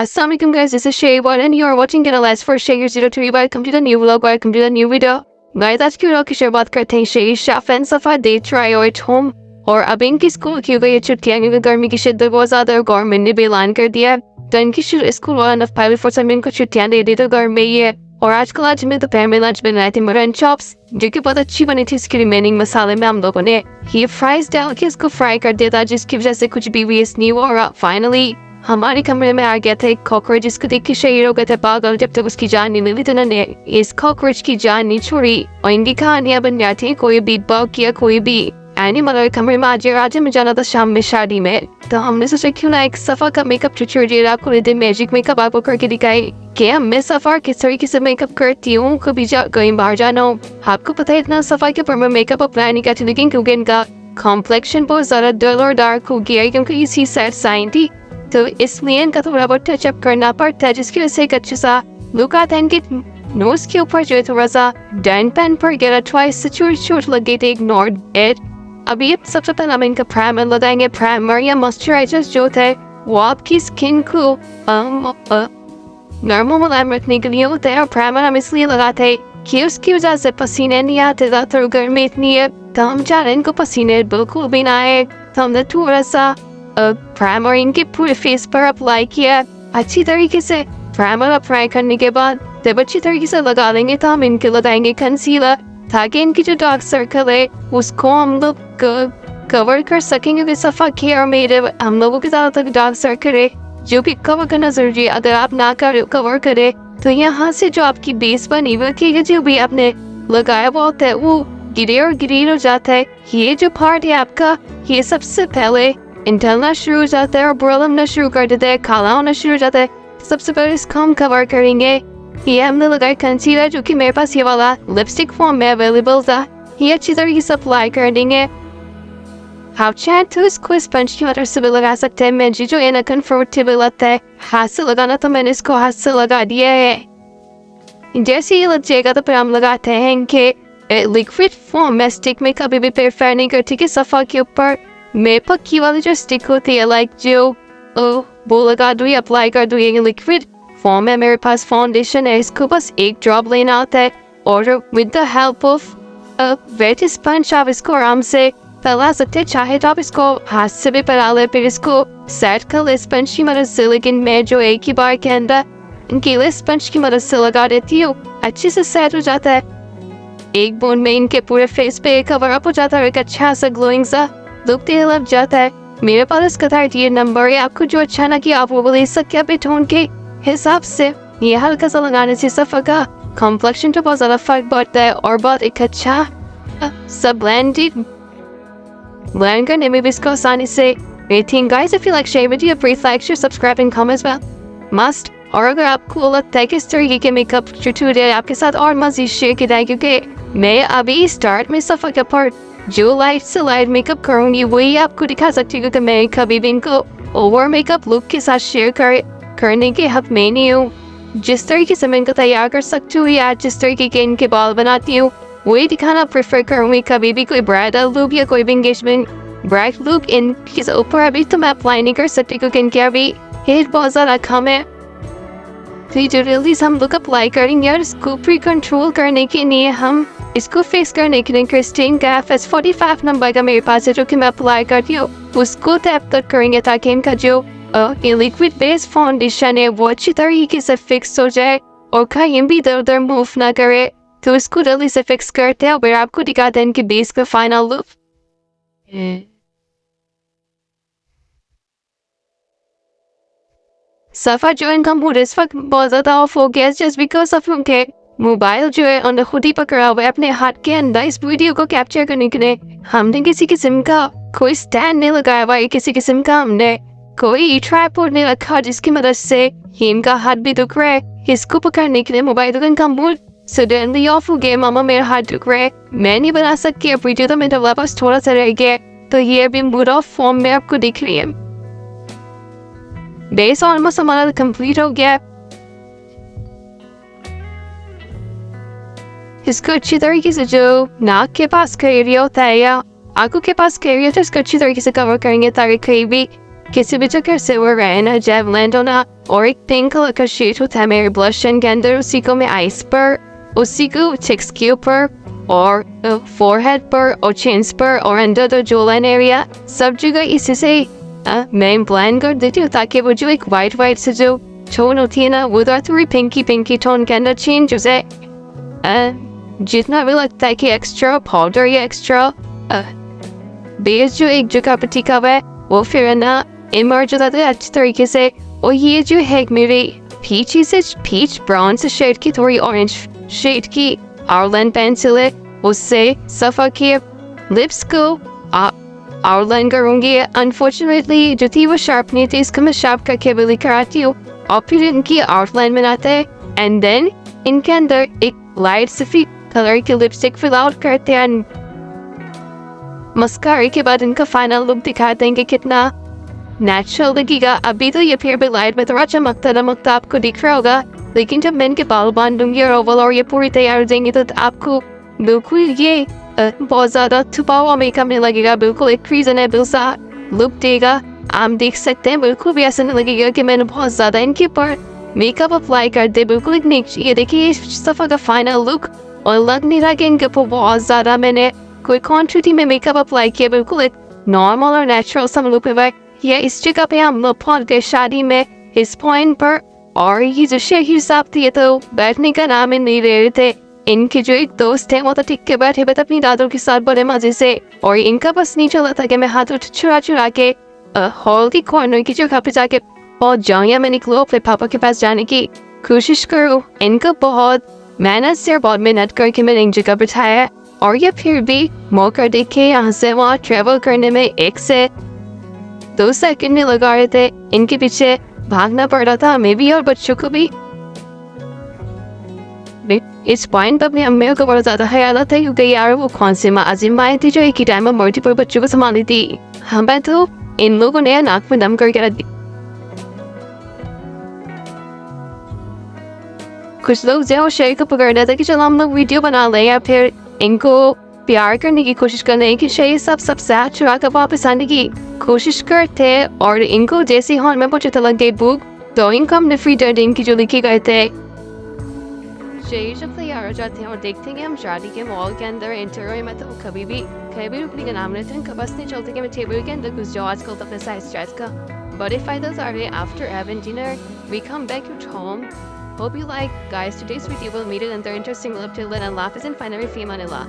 Assalamualaikum guys, this is Shaywan and you are watching Channel S for Shay03. Welcome to the new vlog, welcome to the new video. Guys, आज की vlog की शुरुआत करते हैं शे शाफन सफा they try और एट होम। और अब इनकी स्कूल की हो गई छुट्टियां क्योंकि गर्मी की शिद्दत बहुत ज्यादा और गवर्नमेंट ने भी ऐलान कर दिया है तो इनकी स्कूल वाला नफ पाइल फॉर सब इनको छुट्टियां दे दी तो घर में ही है। और आजकल आज में दोपहर में लंच बनाए थे मटन चॉप्स जो कि बहुत अच्छी बनी थी। इसकी रिमेनिंग मसाले में हम लोगों ने ये फ्राइज डाल के इसको फ्राई कर दिया था जिसकी वजह से कुछ भी वेस्ट नहीं हुआ। और फाइनली हमारे कमरे में आ गया था एक कॉकरोच जिसको देख के शहीर हो गए थे पागल जब तक उसकी जान नहीं मिली तो उन्होंने इस कॉकरोच की जान नहीं छोड़ी। और इनकी कहानियां बन जाती हैं, कोई भी बग किया कोई भी एनिमल और कमरे में आज में जाना था शाम में शादी में तो हमने सोचा क्यों ना एक सफा का मेकअप ट्यूटोरियल आपको दे मैजिक मेकअप आपको करके दिखाई कि मैं सफा किस तरीके से मेकअप करती हूँ। कभी कहीं बाहर जाना हो आपको पता है इतना सफा के ऊपर मैं मेकअप अप्लाई नहीं करती लेकिन क्योंकि इनका कॉम्प्लेक्शन बहुत ज्यादा डल और डार्क हो गया है क्योंकि इसी सेट साइन थी तो इसलिए इनका थोड़ा बहुत टचअप करना पड़ता है जिसकी वजह से एक अच्छा सा लुक आता है। इनके नोज के ऊपर जो है थोड़ा सा डैन पेन पर गिरा ट्वाइस से छोट लग गई थी इग्नोर्ड इट। अभी ये सबसे पहले हम इनका प्राइमर लगाएंगे। प्राइमर या मॉइस्चराइजर जो होता है वो आपकी स्किन को नॉर्मल मुलायम रखने के लिए होता है। और प्राइमर हम इसलिए लगाते हैं कि उसकी वजह से पसीने नहीं आते ज़्यादातर गर्मी इतनी है तो हम चाह रहे हैं इनको पसीने बिल्कुल भी ना आए तो हमने थोड़ा सा प्राइमर इनके पूरे फेस पर अप्लाई किया अच्छी तरीके से। प्राइमर अप्लाई करने के बाद जब अच्छी तरीके से लगा लेंगे तो हम इनके लगाएंगे कंसीलर ताकि इनकी जो डार्क सर्कल है उसको हम लोग कवर कर सकेंगे। क्योंकि सफा केयर मेरे हम लोगों के ज़्यादातर डार्क सर्कल है जो भी कवर करना जरूरी है। अगर आप ना कवर करें तो यहाँ से जो आपकी बेस बनी हुई है जो भी आपने लगाया हुआ होता है वो गिरे और गिरीर हो जाता है। ये जो पार्ट है आपका ये सबसे पहले इंटलना शुरू हो जाता है और ब्रल होना शुरू कर देता है, काला होना शुरू हो जाता है। सबसे पहले इसको हम कवर करेंगे। ये हमने लगाया कंसीलर जो कि मेरे पास ये वाला लिपस्टिक फॉर्म में अवेलेबल था। ये अच्छी तरीके से अप्लाई कर देंगे। आप चाहें तो इसको स्पंज की मदद से भी लगा सकते हैं। मुझे जो है ना कंफर्टेबल लगता है हाथ से लगाना तो मैंने इसको हाथ से लगा दिया है। जैसे ये लग जाएगा तो फिर हम लगाते हैं इनके लिक्विड फॉर्म में स्टिक में कभी भी प्रेफर नहीं करती कि सफ़ा के ऊपर मैं पक्की वाली जो स्टिक होती है लाइक जो वो लगा दूँ अप्लाई कर दूँ। ये लिक्विड फॉर्म है मेरे पास फाउंडेशन है इसको बस एक ड्रॉप लेना होता है और with the help of wet sponge आप इसको आराम से फैला सकते हैं। चाहे तो आप इसको हाथ से भी फैला ले फिर इसको सेट कर ले स्पंज की मदद से। लेकिन मैं जो एक ही बार के अंदर गीले स्पंज की मदद से लगा देती हूँ अच्छे से सेट हो जाता है। एक बूंद में इनके पूरे फेस पे कवर अप हो जाता है। एक अच्छा सा ग्लोइंग सा लुक लग जाता है। मेरे पास इसका 38 नंबर है। आपको जो अच्छा ना कि आप वो ले सकते हैं अपने टोन के हिसाब से। ये हल्का सा लगाने से सफा का कॉम्प्लेक्शन तो बहुत ज़्यादा फर्क पड़ता है और बहुत एक अच्छा सब ब्लेंड करने में भी इसको आसानी से rating. Guys if you like share video please like share subscribe and comment well must. और अगर आपको लगता है कि इस तरीके के मेकअप ट्यूटोरियल आपके साथ और मज़ीद शेयर किया जाए क्योंकि मैं अभी स्टार्ट में सफा का पार्ट जो लाइट से लाइट मेकअप करूँगी वही आपको दिखा सकती हूँ क्योंकि मैं कभी भी इनको ओवर मेकअप लुक के साथ शेयर करने के हक में नहीं हूँ। जिस तरीके से मैं इनको तैयार कर सकती हूँ या जिस तरीके के इनके बाल बनाती हूँ वही दिखाना प्रेफर करूँगी। कभी भी कोई ब्राइडल लुक या कोई भी इंगेजमेंट ब्राइड लुक इनके ऊपर अभी तो मैं अप्लाई नहीं कर सकती क्योंकि इनके अभी हेयर बहुत ज़्यादा कम है। तो जो जल्दी से हम लोग अप्लाई करेंगे और इसको प्री कंट्रोल करने के लिए हम इसको फिक्स करने के लिए क्रिस्टीन का FS45 नंबर का मेरे पास है जो कि मैं अप्लाई करती हूँ उसको टैप तक करेंगे ताकि इनका जो लिक्विड बेस फाउंडेशन है वो अच्छी तरीके से फिक्स हो जाए और कहीं भी इधर उधर मूव ना करे। तो इसको जल्दी से फिक्स करते हैं और आपको दिखाते हैं इनके बेस का फाइनल लुक। सफा जो इनका मूड इस वक्त बहुत ज़्यादा ऑफ हो गया जस्ट बिकॉज ऑफ उनके मोबाइल जो है उन्हें खुद ही पकड़ा हुआ है अपने हाथ के अंदर। इस वीडियो को कैप्चर करने के लिए हमने किसी किस्म का कोई स्टैंड नहीं लगाया हुआ है, किसी किस्म का हमने कोई ट्राइपॉड नहीं रखा जिसकी मदद से इनका हाथ भी दुख रहा है। इसको पकड़ने के लिए मोबाइल इनका मूड सडनली ऑफ हो गया। मामा मेरा हाथ दुख रहा है मैं नहीं बना सकती अब वीडियो तो मेरे पास थोड़ा सा रह गया तो ये अभी मूड ऑफ फॉर्म में आपको दिख रही है। बेस ऑलमोस्ट हमारा कंप्लीट हो गया। इसको अच्छी तरीके से जो नाक के पास का एरिया होता है या आंखों के पास का एरिया तो इसको अच्छी तरीके से कवर करेंगे ताकि कहीं भी किसी भी जगह से वो रहना जब लैंड होना और एक पिंक कलर का शीट होता है मेरे ब्लशन के अंदर, उसी को मैं आइस पर, उसी को चिक्स के ऊपर और फोरहेड पर और चिन्स पर और अंडर द जो लाइन एरिया सब जगह इसी से मैं ब्लेंड कर देती हूँ ताकि वो जो एक वाइट से जो टोन होती है ना वो थोड़ी पिंकी टोन के अंदर चेंज हो जाए। जितना भी लगता है कि एक्स्ट्रा पाउडर या एक्स्ट्रा बेस जो एक जगह पर टिका हुआ है वो फिर ना इमर्ज हो जाता है अच्छी तरीके से। और ये जो है मेरी पीच ब्राउन से शेड की थोड़ी ऑरेंज शेड की आउटलाइन पेंसिल है, उससे सफा के लिप्स को आउटलाइन करूँगी। अनफॉर्चुनेटली जो थी वो शार्प नहीं थी, इसको मैं शार्प करके भी लेकर आती हूँ और फिर इनकी आउटलाइन बनाते हैं एंड देन इनके अंदर एक लाइट सफेद कलर की लिपस्टिक फिल आउट करते हैं। मस्कारे के बाद इनका फाइनल लुक दिखाते हैं कि कितना नेचुरल लगेगा। अभी तो ये फिर भी लाइट में थोड़ा चमकता आपको दिख रहा होगा, लेकिन जब मैं इनके बाल बांधूंगी और ओवल और ये पूरी तैयार हो जाएंगी तो आपको बिल्कुल ये बहुत ज़्यादा छुपा हुआ मेकअप नहीं लगेगा, बिल्कुल एक रीजनेबल सा लुक देगा। आप देख सकते हैं बिल्कुल भी ऐसा नहीं लगेगा कि मैंने बहुत ज़्यादा इनके ऊपर मेकअप अप्लाई कर दे। बिल्कुल एक नेचुरल, ये देखिए इस दफ़ा का फाइनल लुक, और लग नहीं रहा कि इनके ऊपर बहुत ज़्यादा मैंने कोई क्वांटिटी में मेकअप अप्लाई किया, बिल्कुल एक नॉर्मल और नेचुरल सा लुक है। या इस जगह पे हम लोग पहुंच गए शादी में इस पॉइंट पर, और ये जो शेखी साहब थे तो बैठने का नाम ही नहीं ले रहे थे। इनके जो एक दोस्त हैं वो तो टिक के बैठे बट अपनी दादों के साथ बड़े मजे से, और इनका बस नहीं चला था कि मैं हाथ चुरा के हॉल की कॉर्नर की जगह पे जाके पहुंच जाऊँ या मैं निकलूँ अपने पापा के पास जाने की कोशिश करूँ। इनका बहुत मेहनत से और बहुत मेहनत करके मैंने इन जगह बिठाया, और ये फिर भी मौका देखे यहाँ से वहाँ ट्रेवल करने में 1 से 2 सेकंड नहीं लगा रहे थे। इनके पीछे भागना पड़ रहा था हमें भी और बच्चों को भी। इस पॉइंट पर अपनी अम्मी को बहुत ज़्यादा ख्याल था क्योंकि यार वो कौन से आजिम माए थी जो एक ही टाइम में मल्टीपल बच्चों को संभाली थी। हमें तो इन लोगों ने नाक में दम करके रख दी। कुछ लोग जो शेर को पकड़ रहे थे कि चलो हम लोग वीडियो बना लें या फिर इनको प्यार करने की कोशिश कर रहे हैं कि शेर सब साथ चुरा कर वापस आने की कोशिश करते, और इनको जैसे हॉल में पहुंचे तो लग गई बुक, तो इनको हमने फ्री डर की जो लिखे गए थे। शेर जब तैयार हो जाते हैं और देखते हैं कि हम शादी के मॉल के अंदर एंटर हुए, मैं तो कभी भी रुकने का नाम लेते हैं, इनका बस नहीं चलते कि मैं टेबल के अंदर घुस जाऊँ आजकल तो अपने साइज चॉइस का। But if I desire after having dinner, we come back at home. Hope you like, guys. Today's video will meet another interesting love till then, and laugh is in finally Fi Manila.